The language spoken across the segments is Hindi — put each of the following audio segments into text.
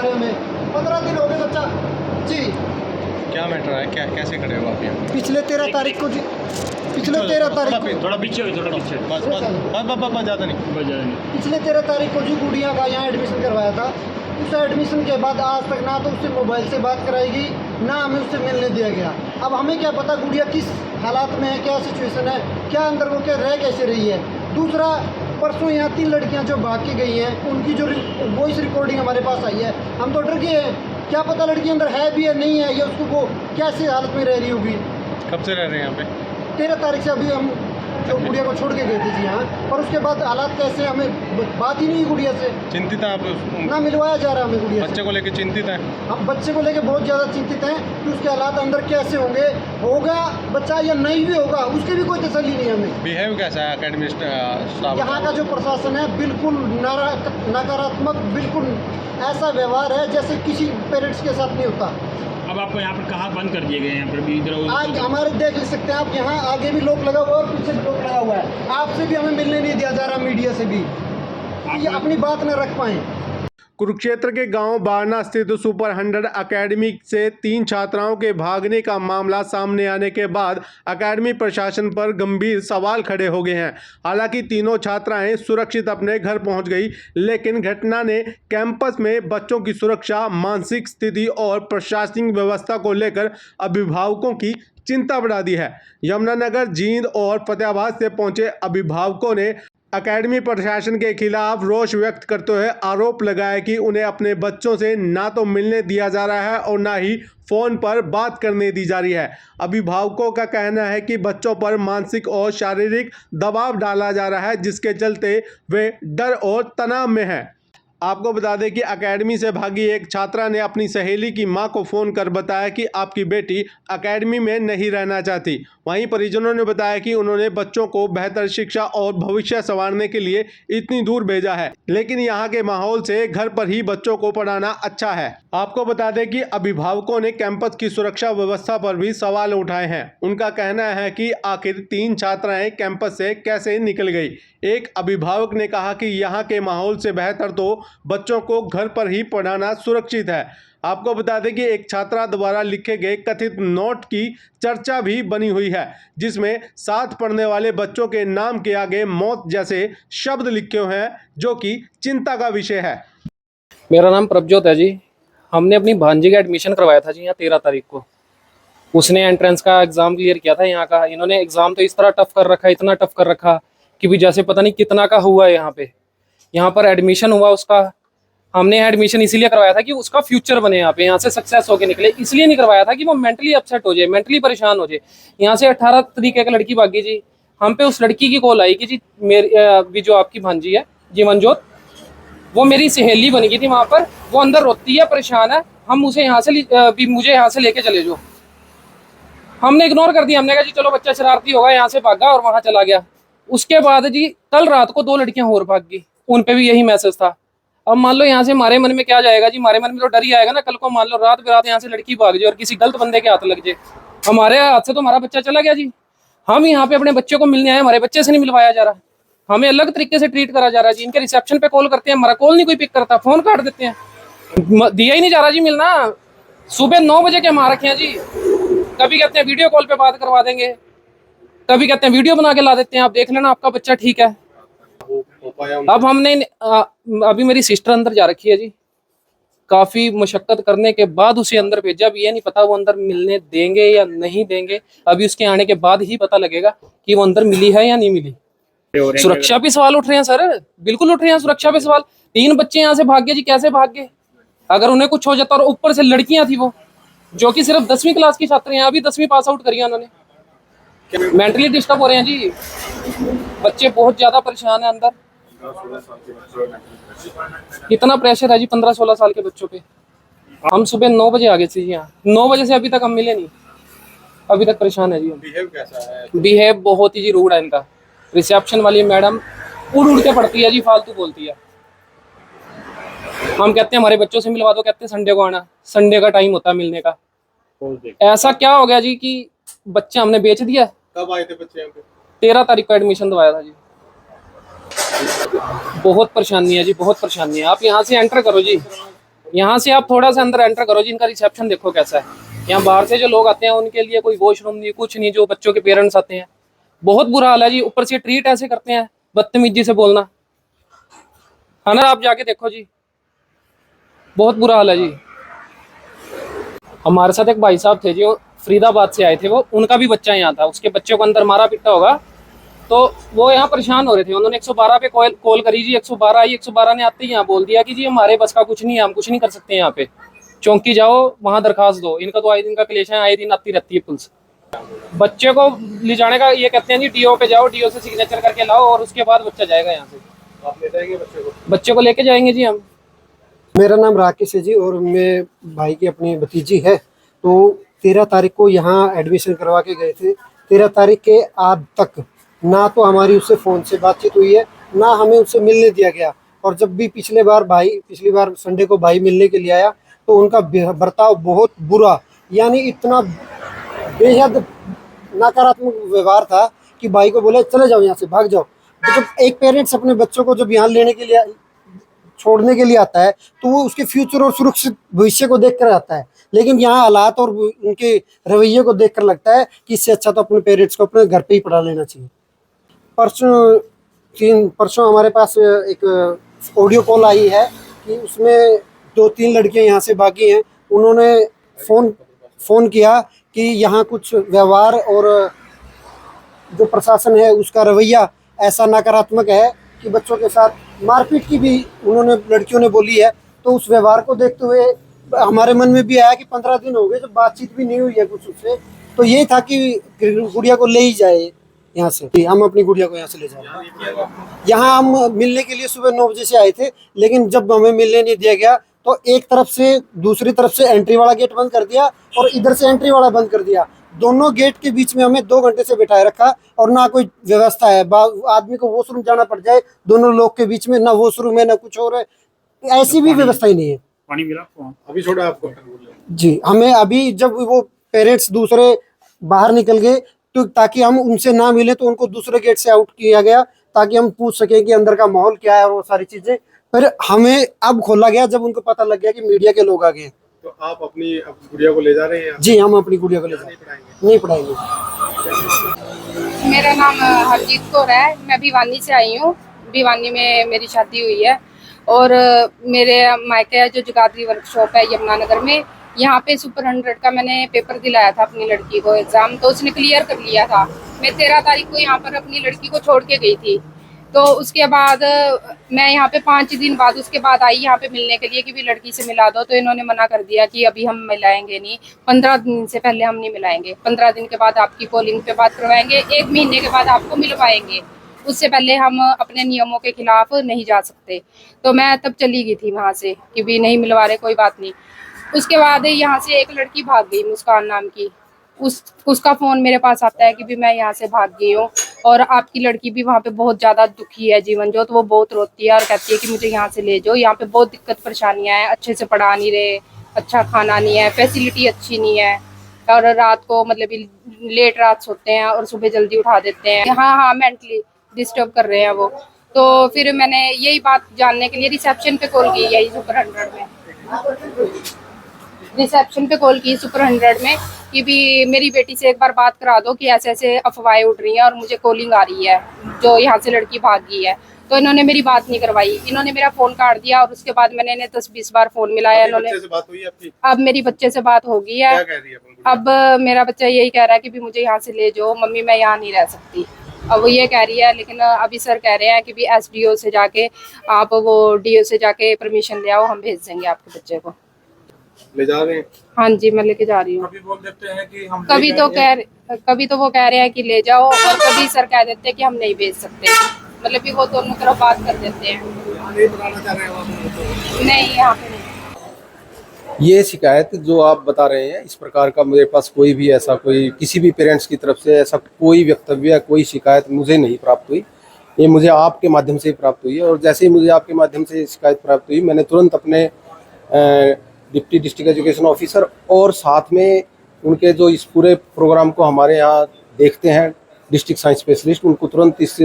रहे हमें। 15 दिन हो गए बच्चा जी। क्या मैटर है, क्या कैसे खड़े हो आप यहाँ? पिछले 13 तारीख को जी, पिछले 13 तारीख को थोड़ा पीछे हो, थोड़ा पीछे। बस ज़्यादा नहीं। पिछले 13 तारीख को जी गुड़िया का यहाँ एडमिशन करवाया था। उस एडमिशन के बाद आज तक ना तो उससे मोबाइल से बात कराएगी, ना हमें उससे मिलने दिया गया। अब हमें क्या पता गुड़िया किस हालात में है, क्या सिचुएशन है, क्या अंदर वो क्या रह कैसे रही है। दूसरा, परसों यहाँ 3 लड़कियाँ जो भाग के गई हैं, उनकी जो वॉइस रिकॉर्डिंग हमारे पास आई है, हम तो डर गए हैं। क्या पता लड़की अंदर है भी या नहीं है, या उसको वो कैसे हालत में रह रही होगी। कब से रह रहे हैं यहाँ पे? 13 तारीख से अभी हम जो गुड़िया को छोड़ के गए थे जी यहाँ, पर उसके बाद हालात कैसे, हमें बात ही नहीं गुड़िया से। चिंतित हैं आप? ना मिलवाया जा रहा है हमें गुड़िया से। बच्चे को लेकर चिंतित हैं? हम बच्चे को लेकर बहुत ज़्यादा चिंतित हैं कि उसके हालात अंदर कैसे होंगे, होगा बच्चा या नहीं भी होगा, उसकी भी कोई तसल्ली नहीं है हमें। बिहेव कैसा है अकेडमी स्टाफ? यहाँ का जो प्रशासन है बिल्कुल नकारात्मक, बिल्कुल ऐसा व्यवहार है जैसे किसी पेरेंट्स के साथ नहीं होता। अब आपको यहाँ पर कहाँ बंद कर दिए गए हैं? यहाँ पर भी इधर आज हमारे देख सकते हैं आप, यहाँ आगे भी लोग लगा हुआ है और पीछे भी लोग लगा हुआ है। आपसे भी हमें मिलने नहीं दिया जा रहा, मीडिया से भी, ये अपनी बात न रख पाए। कुरुक्षेत्र के गांव बारना स्थित सुपर 100 अकेडमी से 3 छात्राओं के भागने का मामला सामने आने के बाद अकेडमी प्रशासन पर गंभीर सवाल खड़े हो गए हैं। हालांकि तीनों छात्राएं सुरक्षित अपने घर पहुंच गई, लेकिन घटना ने कैंपस में बच्चों की सुरक्षा, मानसिक स्थिति और प्रशासनिक व्यवस्था को लेकर अभिभावकों की चिंता बढ़ा दी है। यमुनानगर, जींद और फतेहाबाद से पहुंचे अभिभावकों ने अकेडमी प्रशासन के खिलाफ रोष व्यक्त करते हुए आरोप लगाया कि उन्हें अपने बच्चों से ना तो मिलने दिया जा रहा है और ना ही फ़ोन पर बात करने दी जा रही है। अभिभावकों का कहना है कि बच्चों पर मानसिक और शारीरिक दबाव डाला जा रहा है, जिसके चलते वे डर और तनाव में हैं। आपको बता दें कि अकेडमी से भागी एक छात्रा ने अपनी सहेली की मां को फ़ोन कर बताया कि आपकी बेटी अकेडमी में नहीं रहना चाहती। वहीं परिजनों ने बताया कि उन्होंने बच्चों को बेहतर शिक्षा और भविष्य संवारने के लिए इतनी दूर भेजा है, लेकिन यहाँ के माहौल से घर पर ही बच्चों को पढ़ाना अच्छा है। आपको बता दें कि अभिभावकों ने कैंपस की सुरक्षा व्यवस्था पर भी सवाल उठाए हैं। उनका कहना है कि आखिर 3 छात्राएं कैंपस से कैसे निकल गई। एक अभिभावक ने कहा कि यहाँ के माहौल से बेहतर तो बच्चों को घर पर ही पढ़ाना सुरक्षित है। आपको बता दें कि एक छात्रा द्वारा लिखे गए कथित नोट की चर्चा भी बनी हुई है, जिसमें साथ पढ़ने वाले बच्चों के नाम के आगे मौत जैसे शब्द लिखे हुए हैं, जो कि चिंता का विषय है। मेरा नाम प्रभजोत है जी। हमने अपनी भांजी का एडमिशन करवाया था जी यहाँ 13 तारीख को। उसने एंट्रेंस का एग्ज़ाम क्लियर किया था यहाँ का। इन्होंने एग्ज़ाम तो इस तरह टफ कर रखा, इतना टफ कर रखा कि भी जैसे पता नहीं कितना का हुआ है यहाँ पे। यहाँ पर एडमिशन हुआ उसका, हमने एडमिशन इसीलिए करवाया था कि उसका फ्यूचर बने यहाँ पे, यहाँ से सक्सेस होके निकले। इसलिए नहीं करवाया था कि वो मेंटली अपसेट हो जाए, मेंटली परेशान हो जाए। यहाँ से 18 तरीके का लड़की भागी जी। हम पे उस लड़की की कॉल आई कि जी मेरी भी जो आपकी भांजी है जीवनजोत, वो मेरी सहेली बन गई थी वहाँ पर, वो अंदर रोती है, परेशान है, हम उसे यहाँ से भी मुझे यहाँ से लेके चले जाओ। हमने इग्नोर कर दिया। हमने कहा जी चलो बच्चा शरारती होगा, यहाँ से भागा और वहाँ चला गया। उसके बाद जी कल रात को 2 लड़कियां और भाग गई, उन पे भी यही मैसेज था। अब मान लो यहाँ से हमारे मन में क्या जाएगा जी, हमारे मन में तो डर ही आएगा ना। कल को मान लो रात बेरात यहाँ से लड़की भाग जाए और किसी गलत बंदे के हाथ लग जाए, हमारे हाथ से तो हमारा बच्चा चला गया जी। हम यहाँ पे अपने बच्चे को मिलने आए, हमारे बच्चे से नहीं मिलवाया जा रहा, हमें अलग तरीके से ट्रीट करा जा रहा है जी। इनके रिसेप्शन पे कॉल करते हैं, हमारा कॉल नहीं कोई पिक करता, फोन काट देते हैं, दिया ही नहीं जा रहा जी मिलना। सुबह 9 बजे के हम आ रखे हैं जी। कभी कहते हैं वीडियो कॉल पे बात करवा देंगे, कभी कहते हैं वीडियो बना के ला देते हैं, आप देख लेना आपका बच्चा ठीक है। अब हमने अभी मेरी सिस्टर अंदर जा रखी है जी। काफी मशक्कत करने के बाद उसे अंदर भेजा। अब ये नहीं पता वो अंदर मिलने देंगे या नहीं देंगे, अभी उसके आने के बाद ही पता लगेगा कि वो अंदर मिली है या नहीं मिली। सुरक्षा पे सवाल उठ रहे हैं सर, बिल्कुल उठ रहे हैं सुरक्षा पे सवाल। 3 बच्चे यहाँ से भाग गए जी, कैसे भाग गए? अगर उन्हें कुछ हो जाता, और ऊपर से लड़कियां थी वो, जो कि सिर्फ 10वीं क्लास की छात्र हैं, अभी 10वीं पास आउट करी है उन्होंने। मेंटली डिस्टर्ब हो रहे हैं जी बच्चे, बहुत ज्यादा परेशान है अंदर। कितना प्रेशर है जी 15-16 साल के बच्चों पे। हम सुबह 9 बजे आ गए थे जी यहाँ, 9 बजे से अभी तक हम मिले नहीं, अभी तक परेशान है जी। बिहेव कैसा है? बिहेव बहुत ही जी रूड है इनका। रिसेप्शन वाली मैडम उड़ के पड़ती है जी, फालतू बोलती है। हम कहते हैं हमारे बच्चों से मिलवा दो, कहते हैं संडे को आना, संडे का टाइम होता है मिलने का। ऐसा क्या हो गया जी कि बच्चा हमने बेच दिया। कब आए थे बच्चे यहाँ पे? 13 तारीख को एडमिशन दवाया था जी। बहुत परेशानी है जी, बहुत परेशानी है। आप यहाँ से एंटर करो जी, यहाँ से आप थोड़ा सा अंदर एंटर करो जी, इनका रिसेप्शन देखो कैसा है। यहाँ बाहर से जो लोग आते हैं उनके लिए कोई वॉशरूम नहीं, कुछ नहीं। जो बच्चों के पेरेंट्स आते हैं, बहुत बुरा हाल है जी। ऊपर से ट्रीट ऐसे करते हैं, बदतमीजी से बोलना है ना। आप जाके देखो जी, बहुत बुरा हाल है जी। हमारे साथ एक भाई साहब थे जी, वो फरीदाबाद से आए थे। वो उनका भी बच्चा यहाँ था, उसके बच्चे को अंदर मारा पिटा होगा, तो वो यहाँ परेशान हो रहे थे। उन्होंने 112 पे कॉल करी जी, 112 आई। 112 ने आते ही यहाँ बोल दिया कि जी हमारे बस का कुछ नहीं है, हम कुछ नहीं कर सकते। यहाँ पे चौंकी जाओ, वहाँ दरखास्त दो। इनका तो आए दिन का क्लेश है, आए दिन आती रहती है पुलिस। बच्चे को ले जाने का ये कहते हैं जी, डीओ पे जाओ, डीओ से सिग्नेचर करके लाओ और उसके बाद बच्चा जाएगा यहाँ से। आप ले जाएंगे बच्चे को? बच्चे को लेके जाएंगे जी हम। मेरा नाम राकेश है जी, और मैं भाई की अपनी भतीजी है। तो 13 तारीख को यहाँ एडमिशन करवा के गए थे। 13 तारीख के आज तक ना तो हमारी उससे फ़ोन से बातचीत हुई है, ना हमें उससे मिलने दिया गया। और जब भी पिछली बार संडे को भाई मिलने के लिए आया, तो उनका बर्ताव बहुत बुरा, यानी इतना बेहद नकारात्मक व्यवहार था कि भाई को बोले चले जाओ यहाँ से, भाग जाओ। तो जब एक पेरेंट्स अपने बच्चों को जब यहाँ लेने के लिए, छोड़ने के लिए आता है, तो वो उसके फ्यूचर और सुरक्षित भविष्य को देखकर आता है। लेकिन यहाँ हालात और उनके रवैये को देखकर लगता है कि इससे अच्छा तो अपने पेरेंट्स को अपने घर पे ही पढ़ा लेना चाहिए। परसों हमारे पास एक ऑडियो कॉल आई है कि उसमें 2-3 लड़कियां यहाँ से भागी हैं। उन्होंने फ़ोन किया कि यहाँ कुछ व्यवहार और जो प्रशासन है उसका रवैया ऐसा नकारात्मक है कि बच्चों के साथ मारपीट की भी उन्होंने लड़कियों ने बोली है। तो उस व्यवहार को देखते हुए हमारे मन में भी आया कि 15 दिन हो गए जब बातचीत भी नहीं हुई है कुछ उससे, तो यही था कि गुड़िया को ले ही जाए यहाँ से। हम अपनी गुड़िया को यहाँ से ले जाए। यहाँ हम मिलने के लिए सुबह 9 बजे से आए थे, लेकिन जब हमें मिलने नहीं दिया गया तो एक तरफ से दूसरी तरफ से एंट्री वाला गेट बंद कर दिया और इधर से एंट्री वाला बंद कर दिया। दोनों गेट के बीच में हमें 2 घंटे से बिठाए रखा, और ना कोई व्यवस्था है। आदमी को वॉशरूम जाना पड़ जाए, दोनों लोग के बीच में ना वॉशरूम है ना कुछ और है, ऐसी भी व्यवस्था ही नहीं है। पानी मिला आपको? अभी छोड़ा आपको? जी, हमें अभी जब वो पेरेंट्स दूसरे बाहर निकल गए, तो ताकि हम उनसे ना मिले, तो उनको दूसरे गेट से आउट किया गया ताकि हम पूछ सके कि अंदर का माहौल क्या है और वो सारी चीजें। फिर हमें अब खोला गया जब उनको पता लग गया कि मीडिया के लोग आ गए। तो आप अपनी गुड़िया को ले जा रहे हैं? जी, हम अपनी गुड़िया को ले जा रहे हैं। नहीं पढ़ाएंगे। मेरा नाम हरजीत कौर है, मैं भिवानी से आई हूँ। भिवानी में मेरी शादी हुई है और मेरे मायके है जो जगाधरी वर्कशॉप है यमुनानगर में। यहाँ पे सुपर 100 का मैंने पेपर दिलाया था अपनी लड़की को एग्ज़ाम, तो उसने क्लियर कर लिया था। मैं 13 तारीख को यहाँ पर अपनी लड़की को छोड़ के गई थी। तो उसके बाद मैं यहाँ पे 5 दिन बाद उसके बाद आई यहाँ पे मिलने के लिए कि भी लड़की से मिला दो, तो इन्होंने मना कर दिया कि अभी हम मिलाएंगे नहीं, 15 दिन से पहले हम नहीं मिलाएंगे, 15 दिन के बाद आपकी कॉलिंग पे बात करवाएंगे, 1 महीने के बाद आपको मिलवाएंगे, उससे पहले हम अपने नियमों के खिलाफ नहीं जा सकते। तो मैं तब चली गई थी वहाँ से कि भी नहीं मिलवा रहे, कोई बात नहीं। उसके बाद यहाँ से एक लड़की भाग गई, मुस्कान नाम की। उसका फ़ोन मेरे पास आता है कि भी मैं यहाँ से भाग गई हूँ और आपकी लड़की भी वहाँ पे बहुत ज़्यादा दुखी है जीवन जो, तो वो बहुत रोती है और कहती है कि मुझे यहाँ से ले जाओ, यहाँ पे बहुत दिक्कत परेशानियाँ हैं, अच्छे से पढ़ा नहीं रहे, अच्छा खाना नहीं है, फैसिलिटी अच्छी नहीं है, और रात को मतलब लेट रात सोते हैं और सुबह जल्दी उठा देते हैं। हाँ, मेंटली डिस्टर्ब कर रहे हैं वो। तो फिर मैंने यही बात जानने के लिए रिसेप्शन पे कॉल की, यही सुपर 100 में रिसेप्शन पे कॉल की सुपर 100 में कि भी मेरी बेटी से एक बार बात करा दो कि ऐसे ऐसे अफवाहें उठ रही हैं और मुझे कॉलिंग आ रही है जो यहाँ से लड़की भाग गई है। तो इन्होंने मेरी बात नहीं करवाई, इन्होंने मेरा फ़ोन काट दिया और उसके बाद मैंने इन्हें 10-20 बार फ़ोन मिलाया। इन्होंने बात हुई आपकी? अब मेरी बच्चे से बात हो गई है। क्या कह रही है? अब मेरा बच्चा यही कह रहा है कि भी मुझे यहाँ से ले जाओ मम्मी, मैं यहाँ नहीं रह सकती। अब वो ये कह रही है, लेकिन अभी सर कह रहे हैं कि भी SDO से जाके आप वो DO से जाके परमिशन ले आओ, हम भेज देंगे आपके बच्चे को। ले जा रहे हैं? हाँ जी, मैं लेके जा रही हूँ। कभी बोल देते हैं कि हम कभी तो वो कह रहे हैं कि ले जाओ, और कभी सर कह देते हैं कि हम नहीं भेज सकते। मतलब कि वो दोनों तरफ बात कर देते हैं। नहीं, यहाँ पे नहीं। ये शिकायत जो आप बता रहे हैं, इस प्रकार का मेरे पास कोई भी ऐसा कोई किसी भी पेरेंट्स की तरफ से ऐसा कोई वक्तव्य, कोई शिकायत मुझे नहीं प्राप्त हुई। ये मुझे आपके माध्यम से प्राप्त हुई है, और जैसे ही मुझे आपके माध्यम से शिकायत प्राप्त हुई, मैंने तुरंत अपने डिप्टी डिस्ट्रिक्ट एजुकेशन ऑफिसर और साथ में उनके जो इस पूरे प्रोग्राम को हमारे यहाँ देखते हैं डिस्ट्रिक्ट साइंस स्पेशलिस्ट, उनको तुरंत इस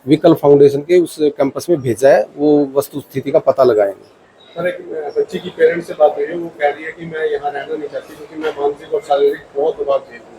विकल्प फाउंडेशन के उस कैंपस में भेजा है। वो वस्तु स्थिति का पता लगाएंगे। सर एक बच्ची की पेरेंट्स से बात हुई है, वो कह रही है कि मैं यहाँ रहना नहीं चाहती क्योंकि मैं मानसिक और शारीरिक बहुत दबाव झेल रही हूँ।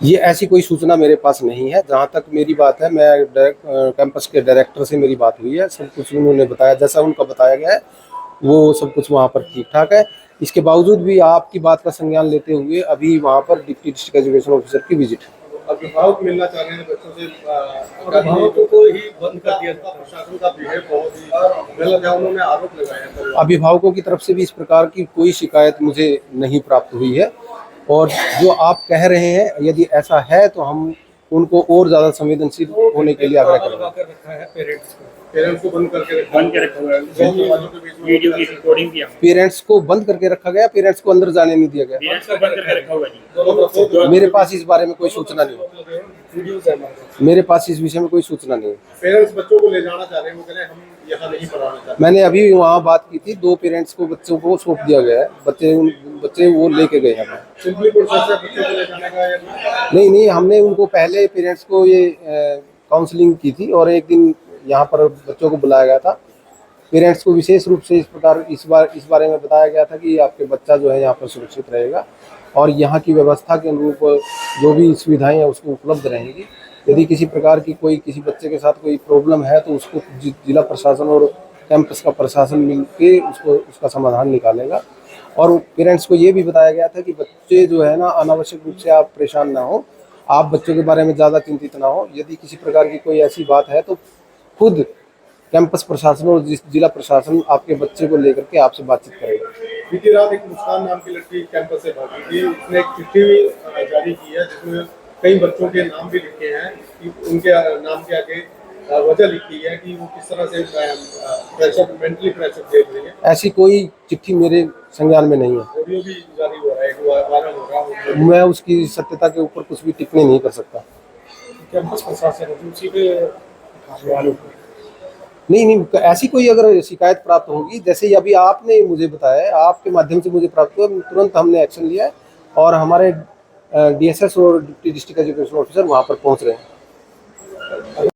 ये ऐसी कोई सूचना मेरे पास नहीं है। जहाँ तक मेरी बात है, मैं कैंपस के डायरेक्टर से मेरी बात हुई है, सब कुछ उन्होंने बताया, जैसा उनका बताया गया है वो सब कुछ वहाँ पर ठीक ठाक है। इसके बावजूद भी आपकी बात का संज्ञान लेते हुए अभी वहाँ पर डिप्टी डिस्ट्रिक्ट एजुकेशन ऑफिसर की विजिट है। अभिभावक मिलना चाह रहे हैं बच्चों से, अभिभावकों को ही बंद कर दिया था, प्रशासन का बिहेव बहुत ही गलत है, उन्होंने आरोप लगाया है। अभिभावकों की तरफ से भी इस प्रकार की कोई शिकायत मुझे नहीं प्राप्त हुई है, और जो आप कह रहे हैं यदि ऐसा है तो हम उनको और ज़्यादा संवेदनशील होने के लिए आग्रह करेंगे। पेरेंट्स को बंद करके रखा हुआ है वीडियो की रिकॉर्डिंग किया पेरेंट्स को बंद करके रखा गया, पेरेंट्स को अंदर जाने नहीं दिया गया। पेरेंट्स को बंद करके रखा हुआ है जी। मेरे पास इस बारे में कोई सूचना नहीं है, मेरे पास इस विषय में कोई सूचना नहीं है। पेरेंट्स बच्चों को ले जाना चाह रहे हैं, वो कह रहे हैं हम यहाँ नहीं पढ़ाना चाहते। मैंने अभी वहाँ बात की थी, 2 पेरेंट्स को बच्चों को सौंप दिया गया है, बच्चे वो लेके गए हैं। सिंपली प्रोसेस है बच्चों को ले जाने का या नहीं, हमने उनको पहले पेरेंट्स को ये काउंसलिंग की थी, और एक दिन यहाँ पर बच्चों को बुलाया गया था। पेरेंट्स को विशेष रूप से इस बारे में बताया गया था कि आपके बच्चा जो है यहाँ पर सुरक्षित रहेगा और यहाँ की व्यवस्था के अनुरूप जो भी सुविधाएं हैं उसको उपलब्ध रहेंगी। यदि किसी प्रकार की किसी बच्चे के साथ कोई प्रॉब्लम है तो उसको जिला प्रशासन और कैंपस का प्रशासन मिलके उसका समाधान निकालेगा। और पेरेंट्स को ये भी बताया गया था कि बच्चे जो है ना, अनावश्यक रूप से आप परेशान ना हो, आप बच्चों के बारे में ज़्यादा चिंतित ना हो। यदि किसी प्रकार की कोई ऐसी बात है तो खुद कैंपस प्रशासन और जिला प्रशासन आपके बच्चे को लेकर के आपसे बातचीत करेगा। बीती रात एक मुस्कान नाम की लड़की कैंपस से भागी थी, उसने एक चिट्ठी भी जारी की है जिसमें कई बच्चों के नाम भी लिखे हैं कि उनके नाम के आगे वजह लिखी है कि वो किस तरह से प्रेशर, मेंटली प्रेशर झेल रही है। ऐसी कोई चिट्ठी मेरे संज्ञान में नहीं है। ऑडियो भी जारी हो रहा है, वायरल हो रहा है। मैं उसकी सत्यता के ऊपर कुछ भी टिप्पणी नहीं कर सकता। कैंपस प्रशासन उसी पे नहीं, ऐसी कोई अगर शिकायत प्राप्त होगी, जैसे अभी आपने मुझे बताया, आपके माध्यम से मुझे प्राप्त हुआ, तुरंत हमने एक्शन लिया है और हमारे DSS और डिप्टी डिस्ट्रिक्ट एजुकेशन ऑफिसर वहाँ पर पहुँच रहे हैं।